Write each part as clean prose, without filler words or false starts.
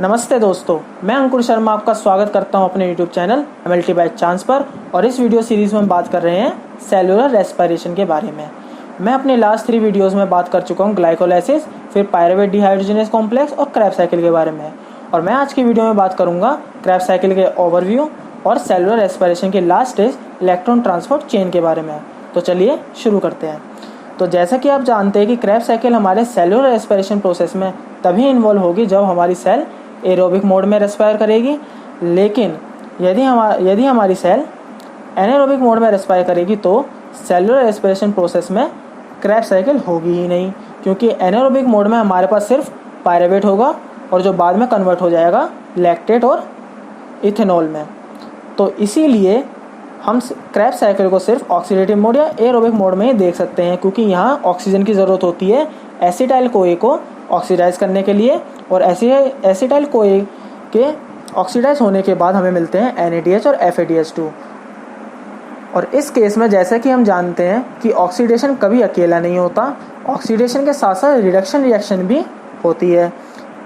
नमस्ते दोस्तों, मैं अंकुर शर्मा आपका स्वागत करता हूं अपने YouTube channel MLT by chance पर। और इस वीडियो सीरीज़ में हम बात कर रहे हैं सेलुलर रेस्पिरेशन के बारे में। मैं अपने लास्ट 3 वीडियोस में बात कर चुका हूं ग्लाइकोलाइसिस, फिर पायरुवेट डिहाइड्रोजनेज कॉम्प्लेक्स और क्रेब्स साइकिल के बारे में। और मैं आज की वीडियो में बात करूँगा क्रेब्स साइकिल के ओवरव्यू और सेलुलर रेस्पिरेशन के last stage electron transport chain के बारे में। तो चलिए शुरू करते हैं। तो जैसा कि आप जानते हैं कि क्रेब्स साइकिल हमारे सेलुलर रेस्पिरेशन प्रोसेस में तभी इन्वॉल्व होगी जब हमारी सेल एरोबिक मोड में रेस्पायर करेगी। लेकिन यदि हमारी सेल एनारोबिक मोड में रेस्पायर करेगी तो सेलुलर रेस्पिरेशन प्रोसेस में क्रेब्स साइकिल होगी ही नहीं, क्योंकि एनारोबिक मोड में हमारे पास सिर्फ पायरुवेट होगा और जो बाद में कन्वर्ट हो जाएगा लैक्टेट और इथेनॉल में। तो इसीलिए हम क्रेब्स साइकिल को सिर्फ ऑक्सीडेटिव मोड या एरोबिक मोड में ही देख सकते हैं, क्योंकि यहाँ ऑक्सीजन की ज़रूरत होती है एसिटाइल कोए को ऑक्सीडाइज करने के लिए। और एसिटाइल कोए के ऑक्सीडाइज होने के बाद हमें मिलते हैं NADH और FADH2। और इस केस में जैसा कि हम जानते हैं कि ऑक्सीडेशन कभी अकेला नहीं होता, ऑक्सीडेशन के साथ साथ रिडक्शन भी होती है।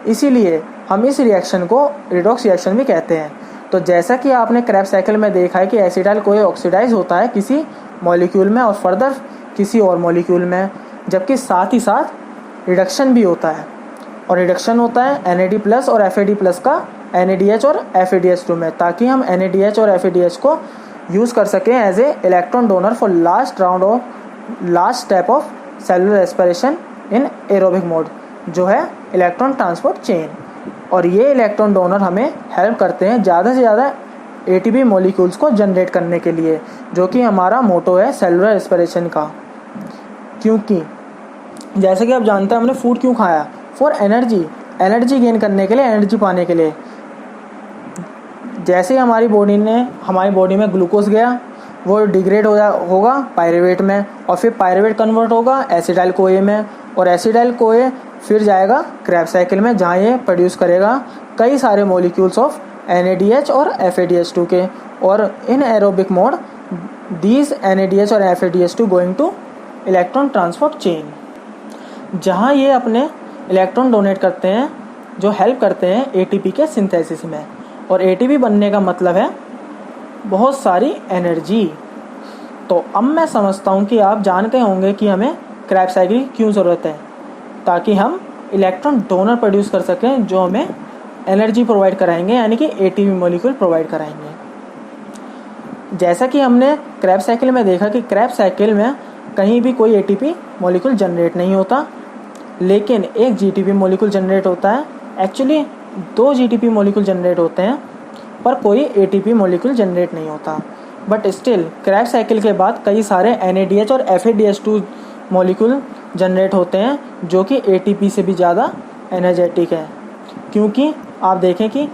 इसीलिए हम इस रिएक्शन को रिडॉक्स रिएक्शन भी कहते हैं। तो जैसा कि आपने क्रेब्स साइकिल में देखा है कि एसिटाइल कोए ऑक्सीडाइज होता है किसी मॉलिक्यूल में और फर्दर किसी और मॉलिक्यूल में, जबकि साथ ही साथ रिडक्शन भी होता है। और रिडक्शन होता है NAD+ और FAD+ का NADH और FADH2 में, ताकि हम NADH और FADH को यूज़ कर सकें as a electron donor for last step of cellular respiration in aerobic mode, जो है इलेक्ट्रॉन ट्रांसपोर्ट चेन। और ये इलेक्ट्रॉन डोनर हमें हेल्प करते हैं ज़्यादा से ज़्यादा ATP मॉलिक्यूल्स को जनरेट करने के लिए, जो कि हमारा मोटो है सेलुलर रेस्पिरेशन का। क्योंकि जैसे कि आप जानते हैं हमने फूड क्यों खाया, फॉर एनर्जी गेन करने के लिए, एनर्जी पाने के लिए। जैसे हमारी बॉडी में ग्लूकोज गया, वो डिग्रेड होगा पायरुवेट में, और फिर पायरुवेट कन्वर्ट होगा एसिटाइल कोए में, और एसिटाइल कोए फिर जाएगा क्रेब्स साइकिल में, जहाँ ये प्रोड्यूस करेगा कई सारे मॉलिक्यूल्स ऑफ NADH और FADH2 के। और इन एरोबिक मोड दीज NADH और FADH2 going two electron transport chain, जहाँ ये अपने इलेक्ट्रॉन डोनेट करते हैं, जो हेल्प करते हैं ATP के सिंथेसिस में। और ATP बनने का मतलब है बहुत सारी एनर्जी। तो अब मैं समझता हूँ कि आप जानते होंगे कि हमें क्रेब्स साइकिल की क्यों ज़रूरत है, ताकि हम इलेक्ट्रॉन डोनर प्रोड्यूस कर सकें जो हमें एनर्जी प्रोवाइड कराएंगे, यानी कि ATP मॉलिक्यूल प्रोवाइड कराएंगे। जैसा कि हमने क्रेब्स साइकिल में देखा कि क्रेब्स साइकिल में कहीं भी कोई ATP मॉलिक्यूल जनरेट नहीं होता, लेकिन एक GTP मॉलिक्यूल जनरेट होता है। एक्चुअली 2 GTP मॉलिक्यूल जनरेट होते हैं, पर कोई ATP मॉलिक्यूल जनरेट नहीं होता। बट स्टिल क्रेब्स साइकिल के बाद कई सारे NADH और FADH2 मॉलिक्यूल जनरेट होते हैं, जो कि ATP से भी ज़्यादा एनर्जेटिक है। क्योंकि आप देखें कि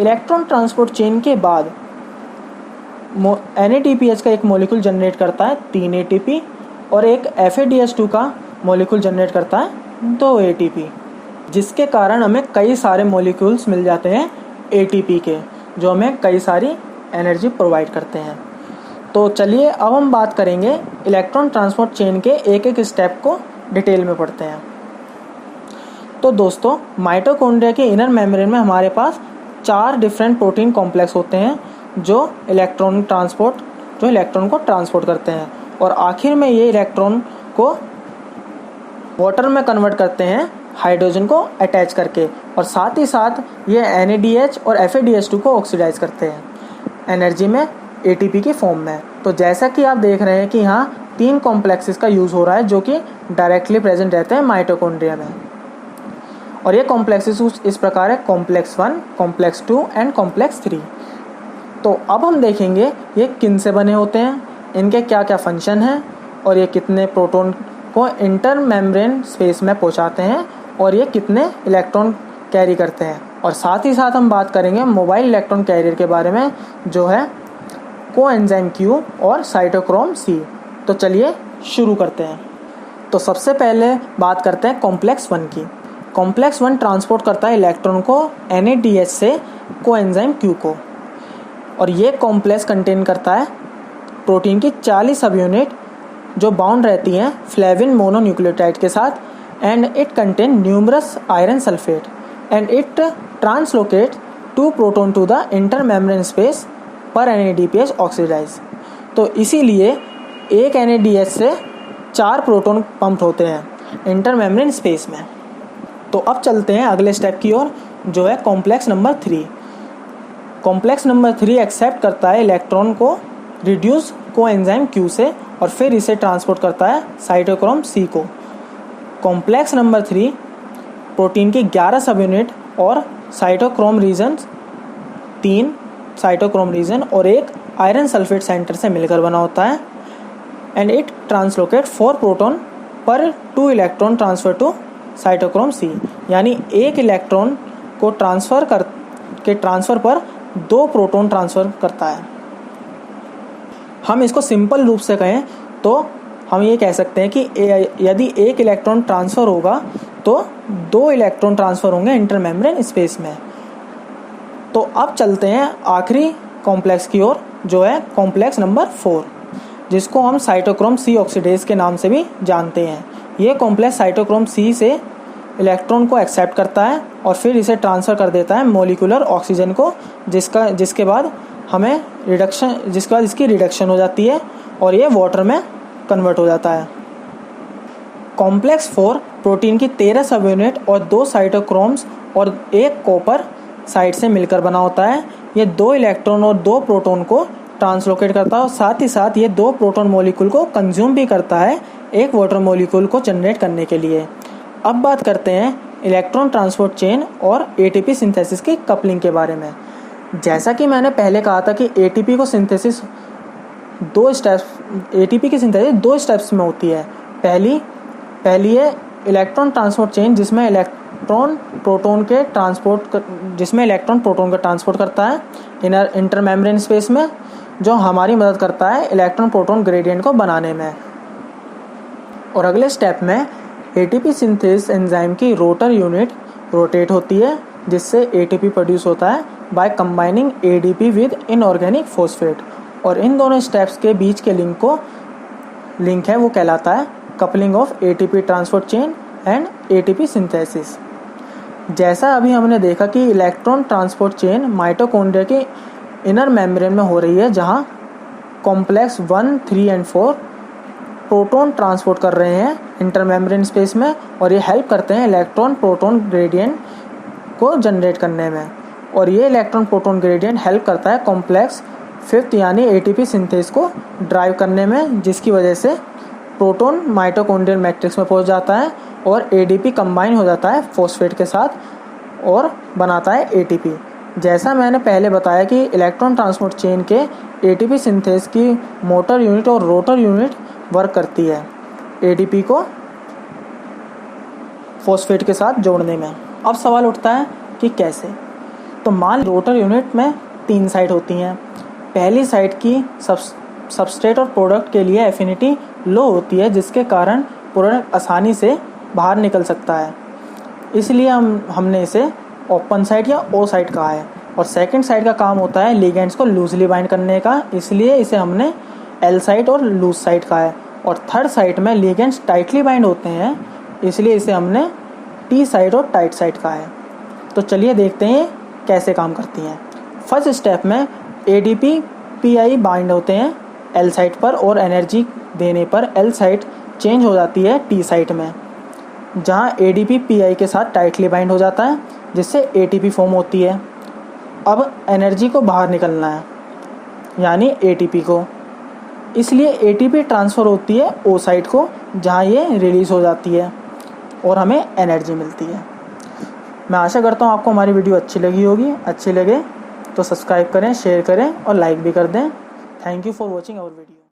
इलेक्ट्रॉन ट्रांसपोर्ट चेन के बाद NADPH का एक मॉलिक्यूल जनरेट करता है 3 ATP, और एक FADH2 का मॉलिक्यूल जनरेट करता है 2 ATP, जिसके कारण हमें कई सारे मॉलिक्यूल्स मिल जाते हैं ATP के, जो हमें कई सारी एनर्जी प्रोवाइड करते हैं। तो चलिए अब हम बात करेंगे इलेक्ट्रॉन ट्रांसपोर्ट चेन के एक एक स्टेप को डिटेल में पढ़ते हैं। तो दोस्तों, माइटोकॉन्ड्रिया के इनर मेम्ब्रेन में हमारे पास 4 डिफरेंट प्रोटीन कॉम्प्लेक्स होते हैं जो इलेक्ट्रॉन को ट्रांसपोर्ट करते हैं, और आखिर में ये इलेक्ट्रॉन को वाटर में कन्वर्ट करते हैं हाइड्रोजन को अटैच करके, और साथ ही साथ ये NADH और FADH2 को ऑक्सीडाइज करते हैं एनर्जी में ATP की फॉर्म में। तो जैसा कि आप देख रहे हैं कि यहाँ 3 कॉम्प्लेक्सेस का यूज़ हो रहा है, जो कि डायरेक्टली प्रेजेंट रहते हैं माइटोकॉन्ड्रिया में। और ये कॉम्प्लेक्सेस इस प्रकार है: कॉम्प्लेक्स 1, कॉम्प्लेक्स 2 एंड कॉम्प्लेक्स 3। तो अब हम देखेंगे ये किन से बने होते हैं, इनके क्या क्या फंक्शन हैं, और ये कितने प्रोटॉन को इंटर मेम्ब्रेन स्पेस में पहुंचाते हैं, और ये कितने इलेक्ट्रॉन कैरी करते हैं। और साथ ही साथ हम बात करेंगे मोबाइल इलेक्ट्रॉन कैरियर के बारे में, जो है कोएंजाइम Q और साइटोक्रोम C। तो चलिए शुरू करते हैं। तो सबसे पहले बात करते हैं कॉम्प्लेक्स 1 की। कॉम्प्लेक्स 1 ट्रांसपोर्ट करता है इलेक्ट्रॉन को NADH से कोएंजाइम Q को, और ये कॉम्प्लेक्स कंटेन करता है प्रोटीन की 40 सब यूनिट जो बाउंड रहती हैं फ्लेविन मोनोन्यूक्लियोटाइड के साथ, and it contain numerous iron sulphate, and it translocate 2 proton to the inter membrane space per NADPH oxidise. तो इसीलिए एक NADH से 4 प्रोटॉन पंप होते हैं इंटर मेम्ब्रेन स्पेस में। तो अब चलते हैं अगले स्टेप की ओर, जो है complex number 3। Complex number 3 accept करता है इलेक्ट्रॉन को रिड्यूस कोएंजाइम Q से और फिर इसे ट्रांसपोर्ट करता है साइटोक्रोम C को। कॉम्प्लेक्स नंबर 3 प्रोटीन की 11 सब यूनिट और साइटोक्रोम रीजन 3 साइटोक्रोम रीजन और एक आयरन सल्फेट सेंटर से मिलकर बना होता है। And it translocate 4 proton per 2 electron transfer to cytochrome C, यानी एक इलेक्ट्रॉन को ट्रांसफर पर 2 प्रोटॉन ट्रांसफर करता है। हम इसको सिंपल रूप से कहें तो हम ये कह सकते हैं कि यदि एक इलेक्ट्रॉन ट्रांसफ़र होगा तो 2 इलेक्ट्रॉन ट्रांसफ़र होंगे इंटरमेम्ब्रेन स्पेस में। तो अब चलते हैं आखिरी कॉम्प्लेक्स की ओर, जो है कॉम्प्लेक्स नंबर 4, जिसको हम साइटोक्रोम C ऑक्सीडेज के नाम से भी जानते हैं। ये कॉम्प्लेक्स साइटोक्रोम C से इलेक्ट्रॉन को एक्सेप्ट करता है और फिर इसे ट्रांसफ़र कर देता है मोलिकुलर ऑक्सीजन को, जिसके बाद इसकी रिडक्शन हो जाती है और ये वाटर में कन्वर्ट हो जाता है। कॉम्प्लेक्स 4 प्रोटीन की 13 सब यूनिट और 2 साइटोक्रोम्स और एक कॉपर साइड से मिलकर बना होता है। ये 2 इलेक्ट्रॉन और 2 प्रोटॉन को ट्रांसलोकेट करता है और साथ ही साथ ये 2 प्रोटॉन मॉलिक्यूल को कंज्यूम भी करता है एक वाटर मॉलिक्यूल को जनरेट करने के लिए। अब बात करते हैं इलेक्ट्रॉन ट्रांसपोर्ट चेन और ATP सिंथेसिस की कपलिंग के बारे में। जैसा कि मैंने पहले कहा था कि ATP की सिंथेसिस 2 स्टेप्स में होती है। पहली है इलेक्ट्रॉन ट्रांसपोर्ट चेन, जिसमें इलेक्ट्रॉन प्रोटॉन का ट्रांसपोर्ट करता है इंटरमेम्ब्रेन स्पेस में, जो हमारी मदद करता है इलेक्ट्रॉन प्रोटॉन ग्रेडियंट को बनाने में। और अगले स्टेप में ATP सिंथेसिस एंजाइम की रोटर यूनिट रोटेट होती है, जिससे ATP प्रोड्यूस होता है by combining ADP with inorganic phosphate. और इन दोनों स्टेप्स के बीच के लिंक है वो कहलाता है coupling of ATP transport chain and ATP synthesis. जैसा अभी हमने देखा कि इलेक्ट्रॉन ट्रांसपोर्ट चेन माइटोकॉन्ड्रिया के इनर मेम्ब्रेन में हो रही है, जहाँ कॉम्प्लेक्स 1, 3 एंड 4 प्रोटॉन ट्रांसपोर्ट कर रहे हैं इंटरमेम्ब्रेन स्पेस में, और ये हेल्प करते हैं इलेक्ट्रॉन प्रोटॉन ग्रेडियंट को जनरेट करने में। और ये इलेक्ट्रॉन प्रोटॉन ग्रेडियंट हेल्प करता है कॉम्प्लेक्स 5 यानी ATP सिंथेसिस को ड्राइव करने में, जिसकी वजह से प्रोटॉन माइटोकॉन्ड्रियल मैट्रिक्स में पहुंच जाता है और ADP कंबाइन हो जाता है फॉस्फेट के साथ और बनाता है ATP। जैसा मैंने पहले बताया कि इलेक्ट्रॉन ट्रांसपोर्ट चेन के ATP सिंथेसिस की मोटर यूनिट और रोटर यूनिट वर्क करती है ADP को फॉस्फेट के साथ जोड़ने में। अब सवाल उठता है कि कैसे। तो मान रोटर यूनिट में 3 साइड होती हैं। पहली साइड की सबस्ट्रेट और प्रोडक्ट के लिए एफिनिटी लो होती है, जिसके कारण प्रोडक्ट आसानी से बाहर निकल सकता है, इसलिए हमने इसे ओपन साइड या O साइड कहा है। और सेकंड साइड का काम होता है लिगेंड्स को लूजली बाइंड करने का, इसलिए इसे हमने L साइड और लूज साइड कहा है। और थर्ड साइड में लिगेंड्स टाइटली बाइंड होते हैं, इसलिए इसे हमने T साइड और टाइट साइड कहा है। तो चलिए देखते हैं कैसे काम करती हैं। फर्स्ट स्टेप में ADP PI बाइंड होते हैं L साइड पर, और एनर्जी देने पर L साइड चेंज हो जाती है T साइड में, जहाँ ADP PI के साथ टाइटली बाइंड हो जाता है, जिससे ATP फॉर्म होती है। अब एनर्जी को बाहर निकलना है, यानी ATP को, इसलिए ATP ट्रांसफ़र होती है O साइड को, जहाँ ये रिलीज़ हो जाती है और हमें एनर्जी मिलती है। मैं आशा करता हूँ आपको हमारी वीडियो अच्छी लगी होगी। अच्छी लगे तो सब्सक्राइब करें, शेयर करें और लाइक भी कर दें। Thank you for watching our video.